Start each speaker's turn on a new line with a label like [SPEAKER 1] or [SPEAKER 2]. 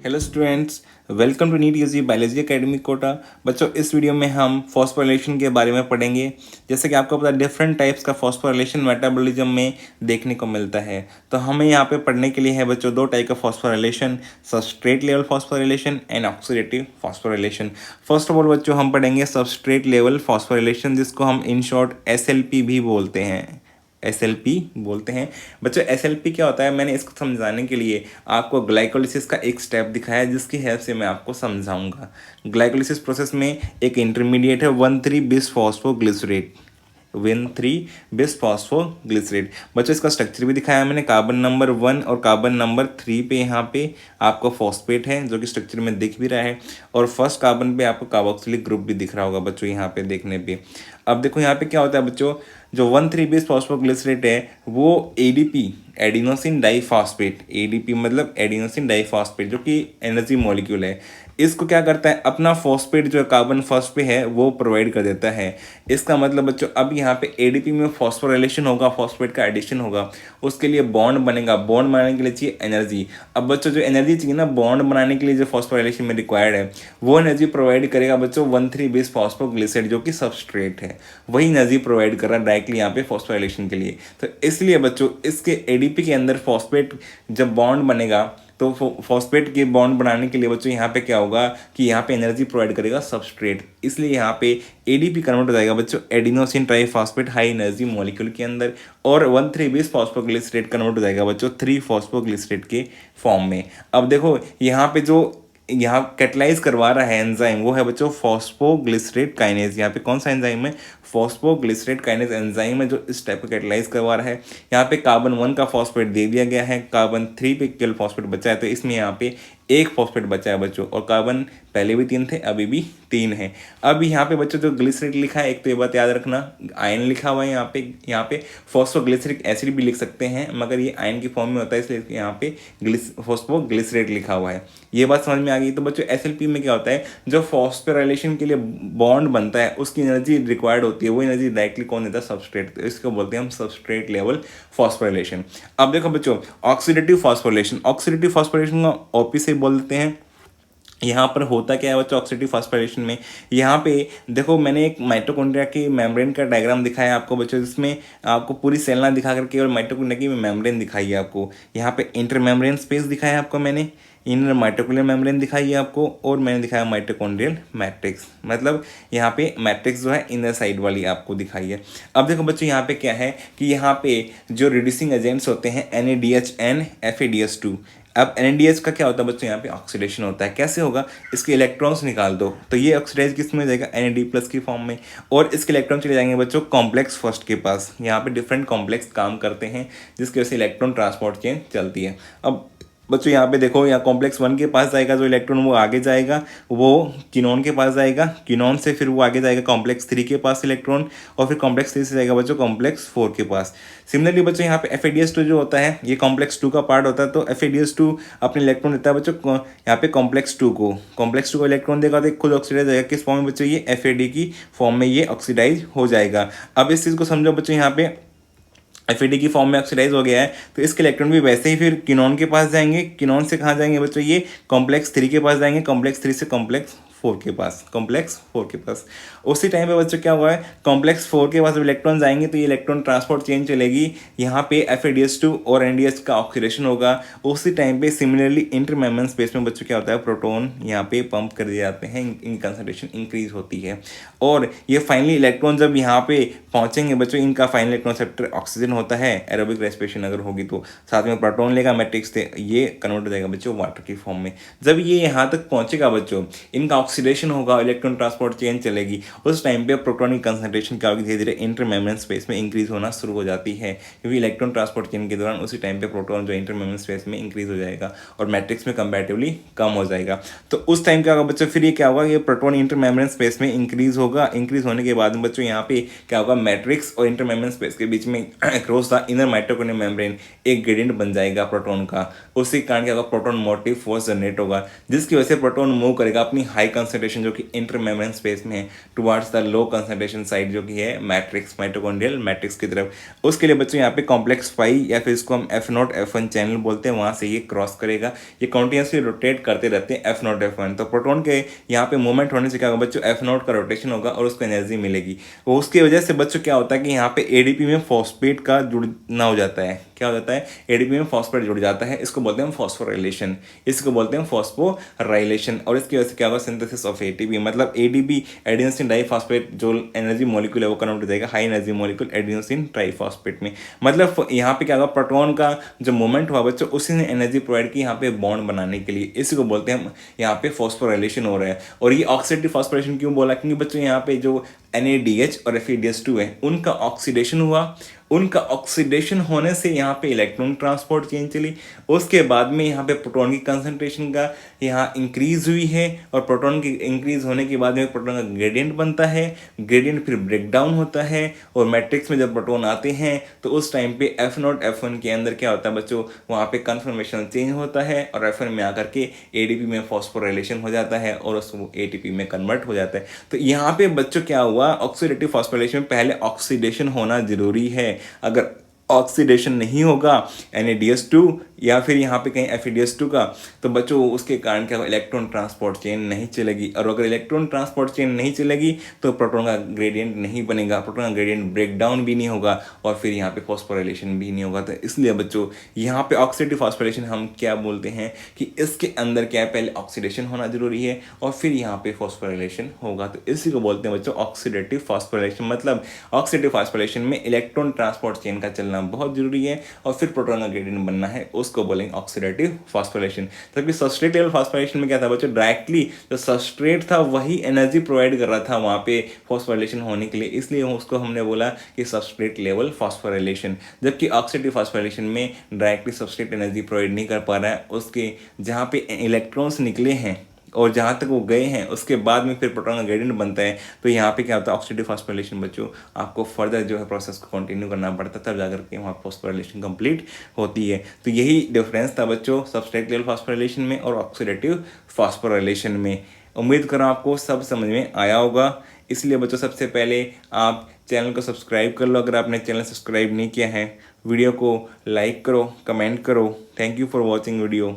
[SPEAKER 1] Hello students, welcome to NEET UG biology academy Kota. बच्चों, इस video में हम फॉस्फोराइलेशन के बारे में पढ़ेंगे। जैसे कि आपको पता है, डिफरेंट टाइप्स का फॉस्फोराइलेशन मेटाबॉलिज्म में देखने को मिलता है। तो हमें यहाँ पे पढ़ने के लिए है बच्चों दो टाइप का phosphorylation, substrate level phosphorylation and oxidative phosphorylation. First of all बच्चों हम पढ़ेंगे सबस्ट्रेट लेवल फॉस्फोराइलेशन, जिसको हम इन शॉर्ट SLP भी बोलते हैं। SLP बोलते हैं। बच्चों SLP क्या होता है, मैंने इसको समझाने के लिए आपको ग्लाइकोलिसिस का एक स्टेप दिखाया है, जिसकी हेल्प से मैं आपको समझाऊंगा। ग्लाइकोलिसिस प्रोसेस में एक इंटरमीडिएट है 1,3 बिस फॉस्फोग्लिसरेट, 1,3 बिस फॉस्फोग्लिसरेट। बच्चों इसका स्ट्रक्चर भी दिखाया है मैंने। कार्बन नंबर 1 और कार्बन नंबर 3 पे यहाँ पे आपको फॉस्फेट है, जो कि स्ट्रक्चर में दिख भी रहा है, और फर्स्ट कार्बन पे आपको कार्बोक्सिलिक ग्रुप भी दिख रहा होगा बच्चों यहाँ पे देखने पे। अब देखो यहाँ पे क्या होता है बच्चों, जो 1,3 बिस फॉस्फोग्लिसरेट है वो ADP, एडिनोसिन डाइफॉस्फेट, ADP मतलब एडिनोसिन डाइफॉस्फेट, जो कि एनर्जी मॉलिक्यूल है, इसको क्या करता है, अपना फॉस्फेट जो कार्बन फर्स्ट पे है वो प्रोवाइड कर देता है। इसका मतलब बच्चों अब यहाँ पे ADP में फॉस्फोराइलेशन होगा, फॉस्फेट का एडिशन होगा, उसके लिए बॉन्ड बनेगा। बॉन्ड बनाने के लिए चाहिए एनर्जी। अब बच्चों जो एनर्जी चाहिए ना बॉन्ड बनाने के लिए, जो फॉस्फोराइलेशन में रिक्वायर्ड है, वो एनर्जी प्रोवाइड करेगा बच्चों 1,3 बिस फॉस्फोग्लिसरेट, जो कि सबस्ट्रेट है। वही एनर्जी प्रोवाइड कर रहा है डायरेक्टली यहाँ पे फॉस्फोराइलेशन के लिए। तो इसलिए बच्चों इसके ADP के अंदर फॉस्फेट जब बॉन्ड बनेगा, तो फॉस्फेट के बॉन्ड बनाने के लिए बच्चों यहाँ पे क्या होगा कि यहाँ पे एनर्जी प्रोवाइड करेगा सबस्ट्रेट। इसलिए यहाँ पे ADP कन्वर्ट हो जाएगा बच्चों adenosine triphosphate high energy molecule के अंदर, और 1,3 बिस फॉस्फोग्लिसरेट कन्वर्ट हो जाएगा बच्चों 3 फॉस्फोग्लिसरेट के फॉर्म में। अब देखो यहाँ पे जो यहाँ कैटलाइज करवा रहा है एंजाइम, वो है बच्चों फॉस्फोग्लिसरेट काइनेज। यहाँ पे कौन सा एंजाइम है, फॉस्फोग्लिसरेट काइनेज एंजाइम है, जो इस टाइप को कैटलाइज करवा रहा है। यहाँ पे कार्बन 1 का फॉस्फेट दे दिया गया है, कार्बन 3 पे केवल फॉस्फेट बचा है, तो इसमें यहाँ पे एक फॉस्फेट बचा है बच्चों, और कार्बन पहले भी 3 थे, अभी भी 3 है। अब यहाँ पे बच्चों जो ग्लिसरेट लिखा है, एक तो ये बात याद रखना, आयन लिखा हुआ है यहाँ पे फॉस्फोग्लिसरिक एसिड भी लिख सकते हैं, मगर ये आयन की फॉर्म में होता है, इसलिए यहाँ पे फॉस्फोग्लिसरेट लिखा हुआ है। ये बात समझ में आ गई। तो बच्चों SLP में क्या होता है, जो फॉस्फोराइलेशन के लिए बॉन्ड बनता है उसकी एनर्जी रिक्वायर्ड होती है, वो एनर्जी डायरेक्टली कौन देता है, सबस्ट्रेट। तो इसको बोलते हैं हम सबस्ट्रेट लेवल फॉस्फोराइलेशन। अब देखो बच्चों ऑक्सीडेटिव फॉस्फोराइलेशन, ऑक्सीडेटिव फॉस्फोराइलेशन को OP से बोल देते हैं। यहाँ पर होता क्या है बच्चों ऑक्सीडेटिव फॉस्फोराइलेशन में, यहाँ पे देखो मैंने एक माइटोकॉन्ड्रिया की मेम्ब्रेन का डायग्राम दिखाया आपको बच्चों, जिसमें आपको पूरी सेल ना दिखा करके और माइटोकॉन्ड्रिया की मेम्ब्रेन दिखाई है आपको। यहाँ पे इंटर मेम्ब्रेन स्पेस दिखाया है आपको मैंने, इनर माइटोकॉन्ड्रियल मेम्ब्रेन दिखाई है आपको, और मैंने दिखाया माइटोकॉन्ड्रियल मैट्रिक्स, मतलब यहाँ पे मैट्रिक्स जो है इनर साइड वाली आपको दिखाई है। अब देखो बच्चों यहाँ पे क्या है कि यहाँ पे जो रिड्यूसिंग एजेंट्स होते हैं NADH and FADH2। अब NADH का क्या होता है बच्चों, यहाँ पे ऑक्सीडेशन होता है। कैसे होगा, इसके इलेक्ट्रॉन्स निकाल दो तो ये ऑक्सीडाइज किस में जाएगा, NAD+ की फॉर्म में, और इसके इलेक्ट्रॉन चले जाएंगे बच्चों कॉम्प्लेक्स फर्स्ट के पास। यहाँ पे डिफरेंट कॉम्प्लेक्स काम करते हैं, जिसकी वजह से इलेक्ट्रॉन ट्रांसपोर्ट चेन चलती है। अब बच्चों यहाँ पे देखो, यहाँ कॉम्प्लेक्स 1 के पास जाएगा जो इलेक्ट्रॉन, वो आगे जाएगा, वो किनोन के पास जाएगा, किनोन से फिर वो आगे जाएगा कॉम्प्लेक्स 3 के पास इलेक्ट्रॉन, और फिर कॉम्प्लेक्स 3 से जाएगा बच्चों कॉम्प्लेक्स 4 के पास। सिमिलरली बच्चों यहाँ पे FADH2 जो होता है, ये कॉम्प्लेक्स 2 का पार्ट होता है, तो FADH2 अपने इलेक्ट्रॉन देता है बच्चों यहाँ पे कॉम्प्लेक्स 2 को इलेक्ट्रॉन देगा, तो खुद ऑक्सीडाइज जाएगा किस फॉर्म में बच्चों, ये FAD की फॉर्म में ये ऑक्सीडाइज हो जाएगा। अब इस चीज़ को समझो बच्चों, यहाँ पे FAD की फॉर्म में ऑक्सीडाइज हो गया है, तो इसके इलेक्ट्रॉन भी वैसे ही फिर किनोन के पास जाएंगे। किनोन से कहाँ जाएंगे बच्चों, ये कॉम्प्लेक्स 3 के पास जाएंगे, कॉम्प्लेक्स 3 से कॉम्प्लेक्स 4 के पास, कॉम्प्लेक्स 4 के पास। उसी टाइम पे बच्चों क्या हुआ है, कॉम्प्लेक्स 4 के पास जब इलेक्ट्रॉन जाएंगे तो ये इलेक्ट्रॉन ट्रांसपोर्ट चेन चलेगी, यहाँ पे FADH2 और NADH का ऑक्सीडेशन होगा। उसी टाइम पे सिमिलरली इंटरमेम्ब्रेन स्पेस में बच्चों क्या होता है, प्रोटॉन यहाँ पे पंप कर दिए जाते हैं, इनकी कंसंट्रेशन इंक्रीज होती है, और ये फाइनली इलेक्ट्रॉन जब यहाँ पे पहुंचेंगे बच्चों, इनका फाइनल इलेक्ट्रॉन सेप्टर ऑक्सीजन होता है, एरोबिक रेस्पिरेशन अगर होगी तो, साथ में प्रोटॉन लेगा मैट्रिक्स से, ये कन्वर्ट हो जाएगा बच्चों वाटर की फॉर्म में। जब ये यहाँ तक पहुंचेगा बच्चों, इनका ऑक्सीडेशन होगा, इलेक्ट्रॉन ट्रांसपोर्ट चेन चलेगी, उस टाइम पे प्रोटॉन की कंसंट्रेशन क्या होगी, धीरे धीरे इंटरमेम्ब्रेन स्पेस में इंक्रीज होना शुरू हो जाती है, क्योंकि इलेक्ट्रॉन ट्रांसपोर्ट चेन के दौरान उसी टाइम पे प्रोटॉन जो इंटरमेम्ब्रेन स्पेस में इंक्रीज हो जाएगा और मैट्रिक्स में कंपैरेटिवली कम हो जाएगा। तो उस टाइम क्या होगा बच्चों, फिर ये क्या होगा, ये प्रोटॉन इंटरमेम्ब्रेन स्पेस में इंक्रीज होगा। इंक्रीज होने के बाद में बच्चों यहाँ पे क्या होगा, मैट्रिक्स और इंटरमेम्ब्रेन स्पेस के बीच में cross the inner mitochondrial membrane एक ग्रेडियंट बन जाएगा प्रोटॉन का। उसी कारण क्या होगा, प्रोटॉन मोटिव फोर्स जनरेट होगा, जिसकी वजह से प्रोटॉन मूव करेगा अपनी हाई कंसंट्रेशन जो कि इंटरमेम्ब्रेन स्पेस में है towards the low concentration side जो कि है मैट्रिक्स माइटोकॉन्ड्रियल मैट्रिक्स की तरफ। उसके लिए बच्चों यहाँ पे कॉम्प्लेक्स पाई या फिर इसको हम F0 F1 चैनल बोलते हैं, वहाँ से ये क्रॉस करेगा। ये कॉन्टिन्यूसली रोटेट करते रहते हैं F0 F1। तो प्रोटॉन के यहाँ पे मूवमेंट होने से क्या होगा बच्चों, F0 का रोटेशन होगा और उसको एनर्जी मिलेगी। तो उसकी वजह से बच्चों क्या होता है कि यहाँ पे एडीपी में फॉस्फेट का जुड़ना हो जाता है। क्या हो जाता है, एडीपी में फॉस्फेट जुड़ जाता है। इसको बोलते हैं फॉस्फोराइलेशन, इसको बोलते हैं फॉस्फोराइलेशन। और इसकी वजह से क्या होगा, सिंथेसिस ऑफ एटीपी, मतलब एडीपी एडिनोसिन डाइफॉस्फेट जो एनर्जी मॉलिक्यूल है वो कन्वर्ट हो जाएगा high energy molecule adenosine triphosphate में। मतलब यहाँ पे क्या होगा, प्रोटॉन का जो मूवमेंट हुआ बच्चों उसी ने एनर्जी प्रोवाइड की यहाँ पे बॉन्ड बनाने के लिए। इसी को बोलते हैं यहाँ पे फॉस्फोराइलेशन हो रहा है। और ये ऑक्सीडेटिव फॉस्फोराइलेशन क्यों बोला, क्योंकि बच्चों यहाँ पे जो NADH और FeDH2 है उनका ऑक्सीडेशन हुआ। उनका ऑक्सीडेशन होने से यहाँ पे इलेक्ट्रॉन ट्रांसपोर्ट चेन चली। उसके बाद में यहाँ पे प्रोटॉन की कंसंट्रेशन का यहाँ इंक्रीज हुई है और प्रोटॉन की इंक्रीज होने के बाद में प्रोटॉन का ग्रेडियंट बनता है। ग्रेडियंट फिर ब्रेक डाउन होता है और मैट्रिक्स में जब प्रोटॉन आते हैं तो उस टाइम पे F0 F1 के अंदर क्या होता है बच्चों, वहाँ पे कन्फर्मेशन चेंज होता है और F1 में आकर के ADP में फॉस्फोराइलेशन हो जाता है और उसको ATP में कन्वर्ट हो जाता है। तो यहाँ पे बच्चों क्या हुआ, ऑक्सीडेटिव फॉस्फोराइलेशन में पहले ऑक्सीडेशन होना जरूरी है। अगर ऑक्सीडेशन नहीं होगा NADH2 या फिर यहाँ पे कहीं FeDH2 का, तो बच्चों उसके कारण क्या होगा, इलेक्ट्रॉन ट्रांसपोर्ट चेन नहीं चलेगी। और अगर इलेक्ट्रॉन ट्रांसपोर्ट चेन नहीं चलेगी तो प्रोटॉन का ग्रेडियंट नहीं बनेगा, प्रोटॉन का ग्रेडियंट ब्रेक डाउन भी नहीं होगा और फिर यहाँ पे फॉस्फोराइलेशन भी नहीं होगा। तो इसलिए बच्चों यहाँ पे ऑक्सीडेटिव फॉस्फोराइलेशन हम क्या बोलते हैं कि इसके अंदर क्या है, पहले ऑक्सीडेशन होना जरूरी है और फिर यहाँ पे फॉस्फोराइलेशन होगा। तो इसी को बोलते हैं बच्चों ऑक्सीडेटिव फॉस्फोराइलेशन। मतलब ऑक्सीडेटिव फॉस्फोराइलेशन में इलेक्ट्रॉन ट्रांसपोर्ट चेन का चलना बहुत जरूरी है और फिर प्रोटॉन का ग्रेडियंट बनना है, उसको बोलेंगे ऑक्सीडेटिव फॉस्फोराइलेशन। तभी सबस्ट्रेट लेवल फॉस्फोराइलेशन में क्या था बच्चों, डायरेक्टली जो सबस्ट्रेट था वही एनर्जी प्रोवाइड कर रहा था वहाँ पे फॉस्फोराइलेशन होने के लिए, इसलिए उसको हमने बोला कि सबस्ट्रेट लेवल फॉस्फोराइलेशन। जबकि ऑक्सीडेटिव फॉस्फोराइलेशन में डायरेक्टली सबस्ट्रेट एनर्जी प्रोवाइड नहीं कर पा रहा है, उसके जहाँ पे इलेक्ट्रॉन्स निकले हैं और जहाँ तक वो गए हैं उसके बाद में फिर प्रोटॉन का ग्रेडियंट बनता है। तो यहाँ पे क्या होता है, ऑक्सीडेटिव फॉस्फोराइलेशन बच्चों आपको फर्दर जो है प्रोसेस को कंटिन्यू करना पड़ता है, तब जाकर के वहाँ फॉस्फोराइलेशन कंप्लीट होती है। तो यही डिफरेंस था बच्चों सबस्ट्रेट लेवल फॉस्फोराइलेशन में और ऑक्सीडेटिव फॉस्फोराइलेशन में। उम्मीद करो आपको सब समझ में आया होगा। इसलिए बच्चों सबसे पहले आप चैनल को सब्सक्राइब कर लो अगर आपने चैनल सब्सक्राइब नहीं किया है। वीडियो को लाइक करो, कमेंट करो। Thank you for watching video.